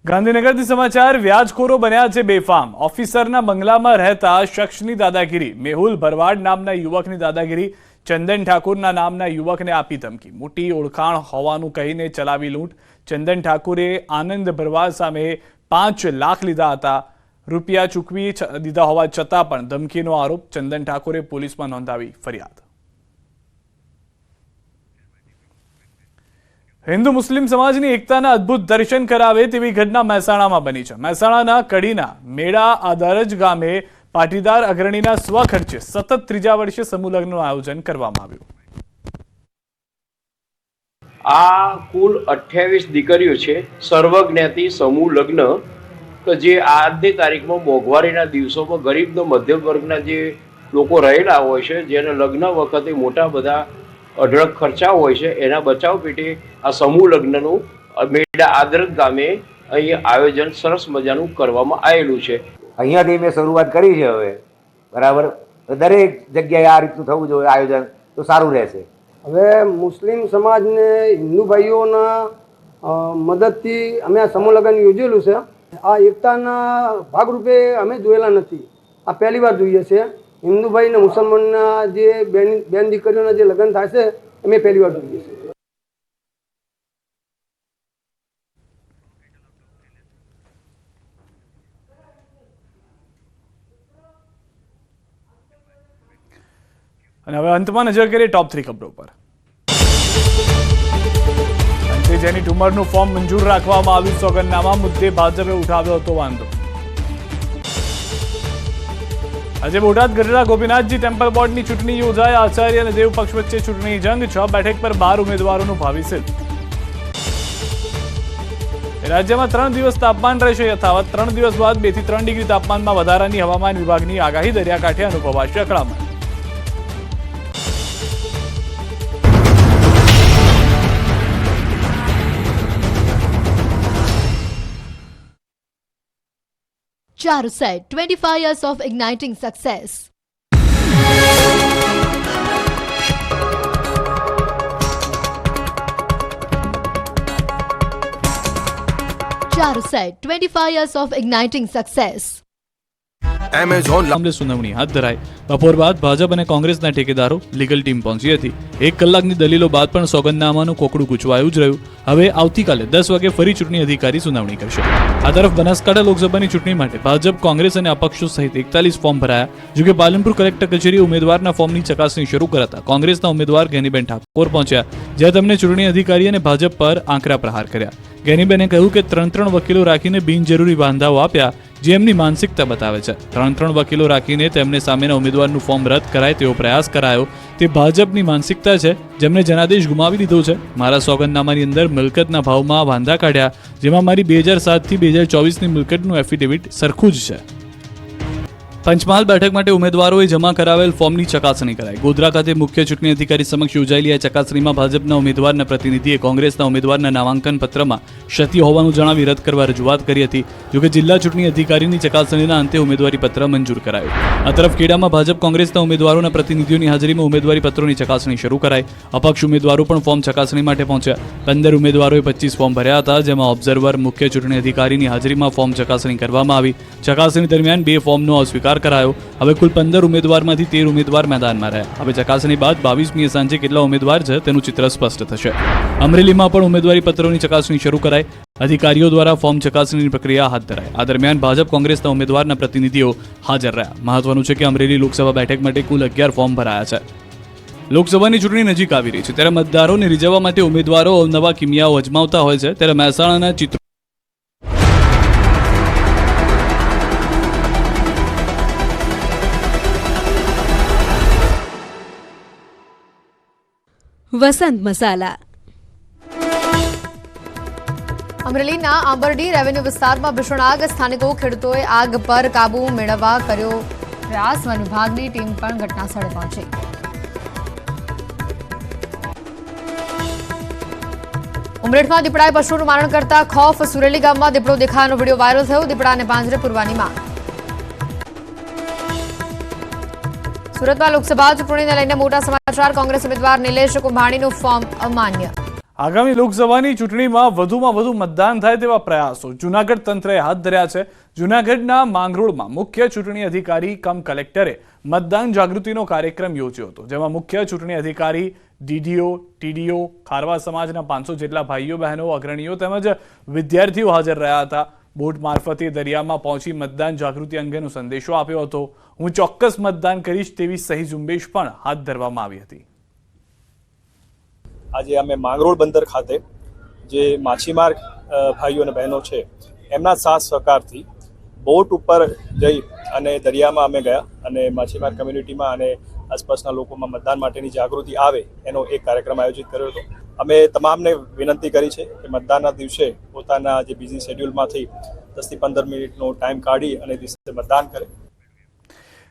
ગાંધીનગરથી સમાચાર વ્યાજખોરો બન્યા છે બેફામ। ઓફિસરના બંગલામાં રહેતા શખ્સની દાદાગીરી। મેહુલ ભરવાડ નામના યુવકની દાદાગીરી। ચંદન ઠાકુરના નામના યુવકને આપી ધમકી। મોટી ઓળખાણ હોવાનું કહીને ચલાવી લૂંટ। ચંદન ઠાકુરે આનંદ ભરવાડ સામે 5 લાખ લીધા હતા। રૂપિયા ચૂકવી દીધા હોવા છતાં પણ ધમકીનો આરોપ। ચંદન ઠાકુરે પોલીસમાં નોંધાવી ફરિયાદ। हिंदू मुस्लिम समाजनी एकताना अद्भुत दर्शन करावे तेवी घटना મહેસાણામાં બની છે। મહેસાણાના કડીના મેળા આદરજ ગામે પાટીદાર અગ્રણીના સ્વખર્ચે સતત ત્રીજા વર્ષે સમૂહ લગ્નનું આયોજન કરવામાં આવ્યું। આ કુલ 28 દીકરીઓ છે સર્વજ્ઞાતિ સમૂહ લગ્ન કે જે આજની તારીખમાં મોંઘવારીના દિવસોમાં ગરીબનો મધ્યમ વર્ગના જે લોકો રહેલા હોય છે જેને લગ્ન વખતે મોટા બધા અઢળક ખર્ચા હોય છે એના બચાવ પેટે આ સમૂહ લગ્નનું મેળા આદરજ ગામે અહીં આયોજન સરસ મજાનું કરવામાં આવેલું છે। અહીંયાથી મેં શરૂઆત કરી છે। હવે બરાબર દરેક જગ્યાએ આ રીતનું થવું જોઈએ આયોજન તો સારું રહેશે। હવે મુસ્લિમ સમાજને હિન્દુ ભાઈઓના મદદથી અમે આ સમૂહ લગ્ન યોજેલું છે। આ એકતાના ભાગરૂપે અમે જોયેલા નથી, આ પહેલી વાર જોઈએ છે। હિન્દુ ભાઈ ને મુસલમાનના જે બેન દીકરીઓના જે લગ્ન થાય છે અમે પહેલી વાર જોઈએ છે। અને હવે અંતમાં નજર કરીએ ટોપ 3 ખબરો પર। જેની ઉંમરનું ફોર્મ મંજૂર રાખવામાં આવ્યું। સોગંદનામા મુદ્દે ભાજપે ઉઠાવ્યો હતો વાંધો। આજે બોટાદ ગઢડા ગોપીનાથજી ટેમ્પલ બોર્ડની ચૂંટણી યોજાઈ। આચાર્ય અને દેવ પક્ષ વચ્ચે ચૂંટણી જંગ। 6 બેઠક પર 12 ઉમેદવારોનું ભાવિ સીલ। રાજ્યમાં 3 દિવસ તાપમાન રહેશે યથાવત। 3 દિવસ બાદ 2 થી 3 ડિગ્રી તાપમાનમાં વધારાની હવામાન વિભાગની આગાહી। દરિયાકાંઠે અનુભવાશે અકળામણ। Charuset, 25 years of igniting success. Charuset, 25 years of igniting success. મામલે સુનાવણી હાથ ધરાઈ। બપોર બાદ ભાજપ અને કોંગ્રેસના ઠેકેદારો લીગલ ટીમ પહોંચી હતી। 1 કલાકની દલીલો બાદ પણ સોગંદનામાનું કોકડું ગૂંચવાયું જ રહ્યું। હવે આવતીકાલે 10 વાગે ફરી ચૂંટણી અધિકારી સુનાવણી કરશે। આ તરફ બનાસકાંઠા લોકસભાની ચૂંટણી માટે ભાજપ, કોંગ્રેસ અને અપક્ષો સહિત 41 ફોર્મ ભરાયા। જોકે પાલનપુર કલેક્ટર કચેરી ઉમેદવારના ફોર્મની ચકાસણી શરૂ કરાતા કોંગ્રેસના ઉમેદવાર જ્ઞાનીબેન ઠાકોર પહોંચ્યા, જ્યાં તેમણે ચૂંટણી અધિકારી અને ભાજપ પર આંકરા પ્રહાર કર્યા। જ્ઞાનીબેને કહ્યું કે 3 વકીલો રાખીને બિનજરૂરી વાંધાઓ આપ્યા, જે એમની માનસિકતા બતાવે છે। 3 વકીલો રાખીને તેમને સામેના ઉમેદવારનું ફોર્મ રદ કરાય તેવો પ્રયાસ કરાયો, તે ભાજપની માનસિકતા છે, જેમને જનાદેશ ગુમાવી દીધો છે। મારા સોગંદનામાની અંદર મિલકતના ભાવમાં વાંધા કાઢ્યા, જેમાં મારી 2007 થી 2024ની મિલકતનું એફિડેવિટ સરખું જ છે। પંચમહાલ બેઠક માટે ઉમેદવારોએ જમા કરાવેલ ફોર્મની ચકાસણી કરાઈ। ગોધરા ખાતે મુખ્ય ચૂંટણી અધિકારી સમક્ષ યોજાયેલી આ ચકાસણીમાં ભાજપના ઉમેદવારના પ્રતિનિધિએ કોંગ્રેસના ઉમેદવારના નામાંકન પત્રમાં ક્ષતિ હોવાનું જણાવી રદ કરવા રજૂઆત કરી હતી। જોકે જિલ્લા ચૂંટણી અધિકારીની ચકાસણીના અંતે ઉમેદવારી પત્ર મંજૂર કરાયું। આ તરફ ખેડામાં ભાજપ કોંગ્રેસના ઉમેદવારોના પ્રતિનિધિઓની હાજરીમાં ઉમેદવારી પત્રોની ચકાસણી શરૂ કરાઈ। અપક્ષ ઉમેદવારો પણ ફોર્મ ચકાસણી માટે પહોંચ્યા। 15 ઉમેદવારોએ 25 ફોર્મ ભર્યા હતા, જેમાં ઓબ્ઝર્વર, મુખ્ય ચૂંટણી અધિકારીની હાજરીમાં ફોર્મ ચકાસણી કરવામાં આવી। ચકાસણી દરમિયાન 2 ફોર્મનો અસ્વીકાર કરાયો। હવે કુલ 15 ઉમેદવારમાંથી 13 ઉમેદવાર મેદાનમાં રહ્યા। હવે ચકાસણી બાદ 22મીએ સાંજે કેટલા ઉમેદવાર છે તેનું ચિત્ર સ્પષ્ટ થશે। અમરેલીમાં પણ ઉમેદવારી પત્રોની ચકાસણી શરૂ કરાઈ। અધિકારીઓ દ્વારા ફોર્મ ચકાસણીની પ્રક્રિયા હાથ ધરાઈ। આ દરમિયાન ભાજપ, કોંગ્રેસના ઉમેદવારના પ્રતિનિધિઓ હાજર રહ્યા। મહત્વનું છે કે અમરેલી લોકસભા બેઠક માટે કુલ 11 ફોર્મ ભરાયા છે। લોકસભાની ચૂંટણી નજીક આવી રહી છે, ત્યારે મતદારોને રીઝવવા માટે ઉમેદવારો અવનવા કિમિયાઓ અજમાવતા હોય છે। ત્યારે મહેસાણાના ચિત્રો વસંત મસાલા। અમરેલીના આંબરડી રેવન્યુ વિસ્તારમાં ભીષણ આગ। સ્થાનિકો ખેડૂતોએ આગ પર કાબુ મેળવવા કર્યો પ્રયાસ। વન વિભાગની ટીમ પણ ઘટના સ્થળે પહોંચી। ઉમરેઠમાં દીપડાએ પશુનું મારણ કરતા ખૌફ। સુરેલી ગામમાં દીપડો દેખાવાનો વિડીયો વાયરલ થયો। દીપડાને પાંજરે પૂરવાની માંગ। સુરતમાં લોકસભા ચૂંટણીને લઈને મોટા સમાચાર। કોંગ્રેસ ઉમેદવાર નિલેશ કુંભાણીનું ફોર્મ અમાન્ય। આગામી લોકસભાની ચૂંટણીમાં વધુમાં વધુ મતદાન થાય તેવા પ્રયાસો જૂનાગઢ તંત્રએ હાથ ધર્યા છે. જૂનાગઢના માંગરોળમાં મુખ્ય ચૂંટણી અધિકારી કમ કલેક્ટરે મતદાન જાગૃતિનો કાર્યક્રમ યોજ્યો હતો, જેમાં મુખ્ય ચૂંટણી અધિકારી, ડીડીઓ, ટીડીઓ, ખારવા સમાજના 500 જેટલા ભાઈઓ બહેનો, અગ્રણીઓ તેમજ વિદ્યાર્થીઓ હાજર રહ્યા હતા. બોટ મારફતે દરિયામાં પહોંચી મતદાન જાગૃતિ અંગેનો સંદેશો આપ્યો હતો. હું ચોક્કસ મતદાન કરીશ તેવી સહી ઝુંબેશ પણ હાથ ધરવામાં આવી હતી. આજે અમે માંગરોળ બંદર ખાતે જે માછીમાર ભાઈઓ અને બહેનો છે એમના સાથ સહકારથી બોટ ઉપર જઈ અને દરિયામાં અમે ગયા અને માછીમાર કમ્યુનિટીમાં અને આસપાસના લોકોમાં મતદાન માટેની જાગૃતિ આવે એનો એક કાર્યક્રમ આયોજિત કર્યો હતો. અમે તમામને વિનંતી કરી છે કે મતદાનના દિવસે પોતાના જે બિઝી શેડ્યુલમાંથી 10 થી 15 મિનિટનો ટાઈમ કાઢી અને દિવસે મતદાન કરે.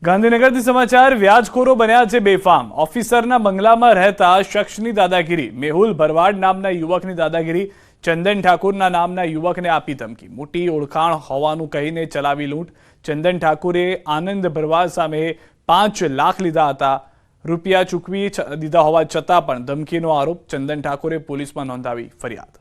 ગાંધીનગરથી સમાચાર. વ્યાજખોરો બન્યા છે બેફામ. ઓફિસરના બંગલામાં રહેતા શખ્સની દાદાગીરી. મેહુલ ભરવાડ નામના યુવકની દાદાગીરી. ચંદન ઠાકુરના નામના યુવકને આપી ધમકી. મોટી ઓળખાણ હોવાનું કહીને ચલાવી લૂંટ. ચંદન ઠાકુરે આનંદ ભરવાડ સામે 5 લાખ લીધા હતા. રૂપિયા ચૂકવી દીધા હોવા છતાં પણ ધમકીનો આરોપ. ચંદન ઠાકુરે પોલીસમાં નોંધાવી ફરિયાદ.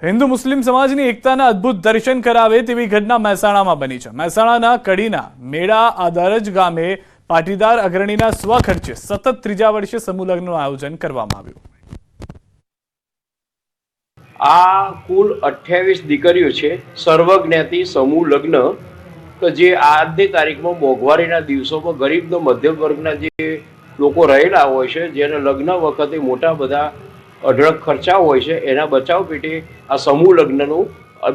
હિન્દુ મુસ્લિમ સમાજની એકતાના અદ્ભુત દર્શન કરાવે તેવી ઘટના મહેસાણામાં બની છે. મહેસાણાના કડીના મેળા આદરજ ગામે પાટીદાર અગ્રણીના સ્વખર્ચે સતત 3જા વર્ષે સમૂહ લગ્નનું આયોજન કરવામાં આવ્યું. આ કુલ 28 દીકરીઓ છે. સર્વજ્ઞાતિ સમૂહ લગ્ન કે જે આજની તારીખમાં મોંઘવારીના દિવસોમાં ગરીબ મધ્યમ વર્ગના જે લોકો રહેલા હોય છે, જેને લગ્ન વખતે મોટા બધા અઢળક ખર્ચા હોય છે, એના બચાવ પેટે આ સમૂહ લગ્નનું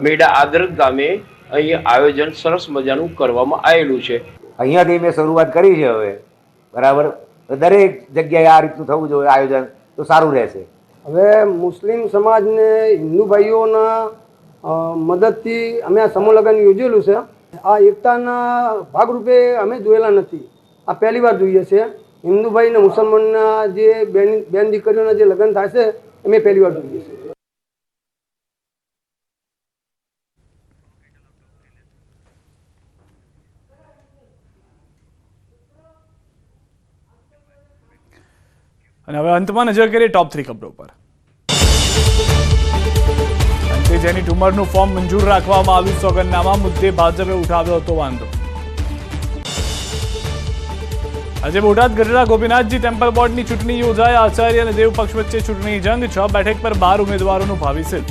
મેળા આદરજ ગામે અહીં આયોજન સરસ મજાનું કરવામાં આવેલું છે. અહીંયાથી મેં શરૂઆત કરી છે હવે, બરાબર. દરેક જગ્યાએ આ રીતનું થવું જોઈએ આયોજન, તો સારું રહેશે. હવે મુસ્લિમ સમાજને હિન્દુ ભાઈઓના મદદથી અમે આ સમૂહ લગ્ન યોજેલું છે. આ એકતાના ભાગરૂપે અમે જોયેલા નથી, આ પહેલી વાર જોઈએ છે. હિન્દુ ભાઈ અને મુસલમાનના જે બેન દીકરીઓના જે લગ્ન થાય છે એ મેં પહેલી વાર જોઈએ છે. અને હવે અંતમાં નજર કરીએ ટોપ 3 ખબરો પર. અંતે જેની ઉંમરનું ફોર્મ મંજૂર રાખવામાં આવ્યું. સોગંદનામા મુદ્દે ભાજપે ઉઠાવ્યો હતો વાંધો. આજે બોટાદ ગઢડા ગોપીનાથજી ટેમ્પલ બોર્ડની ચૂંટણી યોજાઈ. આચાર્ય અને દેવ પક્ષ વચ્ચે ચૂંટણી જંગ. 6 બેઠક પર 12 ઉમેદવારોનું ભાવિ સીલ.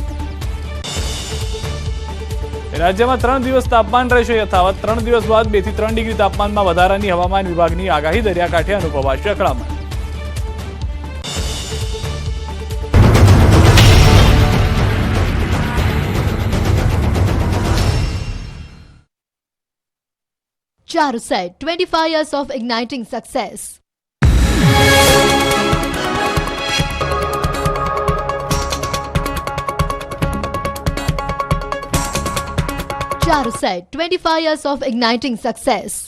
રાજ્યમાં 3 દિવસ તાપમાન રહેશે યથાવત. 3 દિવસ બાદ 2 થી 3 ડિગ્રી તાપમાનમાં વધારાની હવામાન વિભાગની આગાહી. દરિયાકાંઠે અનુભવાશે અકળામણ. Charuset, 25 years of igniting success. Charuset, 25 years of igniting success.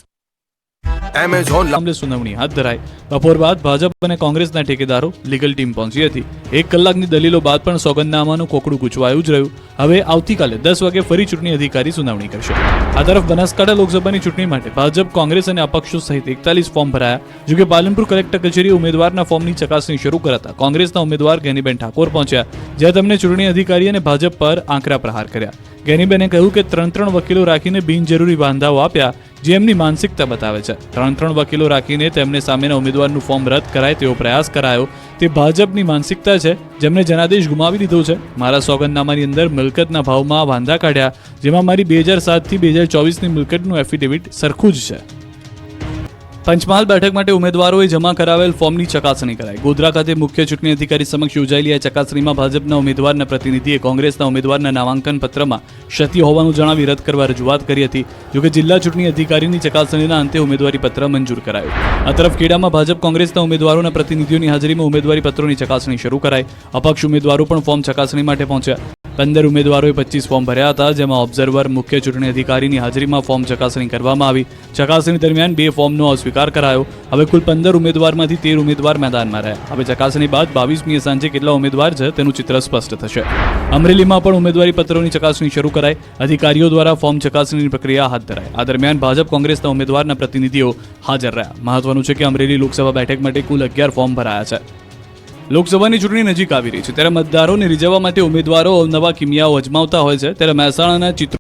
Amazon મામલે સુનાવણી હાથ ધરાઈ. બપોર બાદ ભાજપ અને કોંગ્રેસના ઠેકેદારો લીગલ ટીમ પહોંચી હતી. 1 કલાકની દલીલો બાદ પણ સોગંદનામાનું કોકડું ગૂંચવાયું જ રહ્યું. હવે આવતીકાલે 10 વાગે ફરી ચૂંટણી અધિકારી સુનાવણી કરશે. આ તરફ બનાસકાંઠા લોકસભાની ચૂંટણી માટે ભાજપ, કોંગ્રેસ અને અપક્ષો સહિત 41 ફોર્મ ભરાયા. જોકે પાલનપુર કલેક્ટર કચેરી ઉમેદવારના ફોર્મની ચકાસણી શરૂ કરાતા કોંગ્રેસના ઉમેદવાર ગેનીબેન ઠાકોર પહોંચ્યા, જ્યાં તેમણે ચૂંટણી અધિકારી અને ભાજપ પર આકરા પ્રહાર કર્યા. ગેનીબેને કહ્યું કે 3 વકીલો રાખીને બિનજરૂરી વાંધાઓ આપ્યા, જે એમની માનસિકતા બતાવે છે. 3 વકીલો રાખીને તેમને સામેના ઉમેદવારનું ફોર્મ રદ કરાય તેવો પ્રયાસ કરાયો. તે ભાજપની માનસિકતા છે, જેમને જનાદેશ ગુમાવી લીધો છે. મારા સોગંદનામાની અંદર મિલકતના ભાવમાં વાંધા કાઢ્યા, જેમાં મારી 2007 થી 2024ની મિલકતનું એફિડેવિટ સરખું જ છે. પંચમહાલ બેઠક માટે ઉમેદવારોએ જમા કરાવેલ ફોર્મની ચકાસણી કરાઈ. ગોધરા ખાતે મુખ્ય ચૂંટણી અધિકારી સમક્ષ યોજાયેલી આ ચકાસણીમાં ભાજપના ઉમેદવારના પ્રતિનિધિએ કોંગ્રેસના ઉમેદવારના નામાંકન પત્રમાં ક્ષતિ હોવાનું જણાવી રદ કરવા રજૂઆત કરી હતી. જોકે જિલ્લા ચૂંટણી અધિકારીની ચકાસણીના અંતે ઉમેદવારી પત્ર મંજૂર કરાયું. આ તરફ ખેડામાં ભાજપ કોંગ્રેસના ઉમેદવારોના પ્રતિનિધિઓની હાજરીમાં ઉમેદવારી પત્રોની ચકાસણી શરૂ કરાઈ. અપક્ષ ઉમેદવારો પણ ફોર્મ ચકાસણી માટે પહોંચ્યા. 15 ઉમેદવારોએ 25 ફોર્મ ભર્યા હતા, જેમાં ઓબ્ઝર્વર, મુખ્ય ચૂંટણી અધિકારીની હાજરીમાં ફોર્મ ચકાસણી કરવામાં આવી. ચકાસણી દરમિયાન 2 ફોર્મનો અસ્વીકાર કરાયો. હવે કુલ 15 ઉમેદવારમાંથી 13 ઉમેદવાર મેદાનમાં રહ્યા. હવે ચકાસણી બાદ 22મીએ સાંજે કેટલા ઉમેદવાર છે તેનું ચિત્ર સ્પષ્ટ થશે. અમરેલીમાં પણ ઉમેદવારી પત્રોની ચકાસણી શરૂ કરાઈ. અધિકારીઓ દ્વારા ફોર્મ ચકાસણીની પ્રક્રિયા હાથ ધરાઈ. આ દરમિયાન ભાજપ કોંગ્રેસના ઉમેદવારના પ્રતિનિધિઓ હાજર રહ્યા. મહત્વનું છે કે અમરેલી લોકસભા બેઠક માટે કુલ 11 ફોર્મ ભરાયા છે. લોકસભાની ચૂંટણી નજીક આવી રહી છે ત્યારે મતદારોને રીઝવવા માટે ઉમેદવારો અવનવા કિમિયાઓ અજમાવતા હોય છે. ત્યારે મહેસાણાના ચિત્રો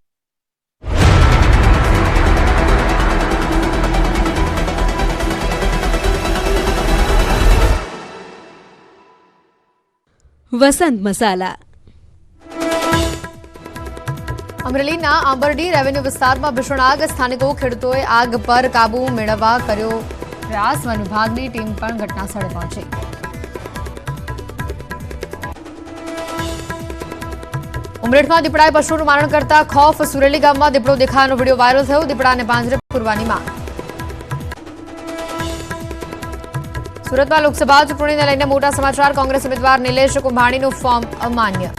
વસંત મસાલા. અમરેલીના આંબરડી રેવન્યુ વિસ્તારમાં ભીષણ આગ. સ્થાનિકો ખેડૂતોએ આગ પર કાબુ મેળવવા કર્યો પ્રયાસ. વન વિભાગની ટીમ પણ ઘટના સ્થળે પહોંચી. ઉમરેઠમાં દીપડાએ પશુનું મારણ કરતા ખોફ. સુરેલી ગામમાં દીપડો દેખાવાનો વિડીયો વાયરલ થયો. દીપડાને પાંજરે પૂરવાની માંગ. સુરતમાં લોકસભા ચૂંટણીને લઈને મોટા સમાચાર. કોંગ્રેસ ઉમેદવાર નિલેશ કુંભાણીનું ફોર્મ અમાન્ય.